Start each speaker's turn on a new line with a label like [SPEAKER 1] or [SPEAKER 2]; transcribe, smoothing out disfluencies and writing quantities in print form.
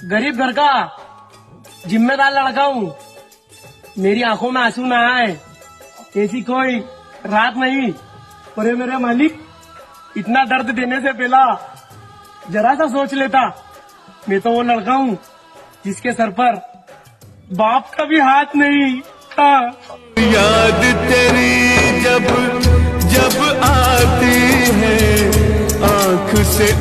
[SPEAKER 1] गरीब घर का जिम्मेदार लड़का हूँ। मेरी आंखों में आंसू ना आए ऐसी कोई रात नहीं। पर ये मेरे मालिक, इतना दर्द देने से पहला जरा सा सोच लेता। मैं तो वो लड़का हूँ जिसके सर पर बाप का भी हाथ नहीं था।
[SPEAKER 2] याद तेरी जब जब आती है आंख से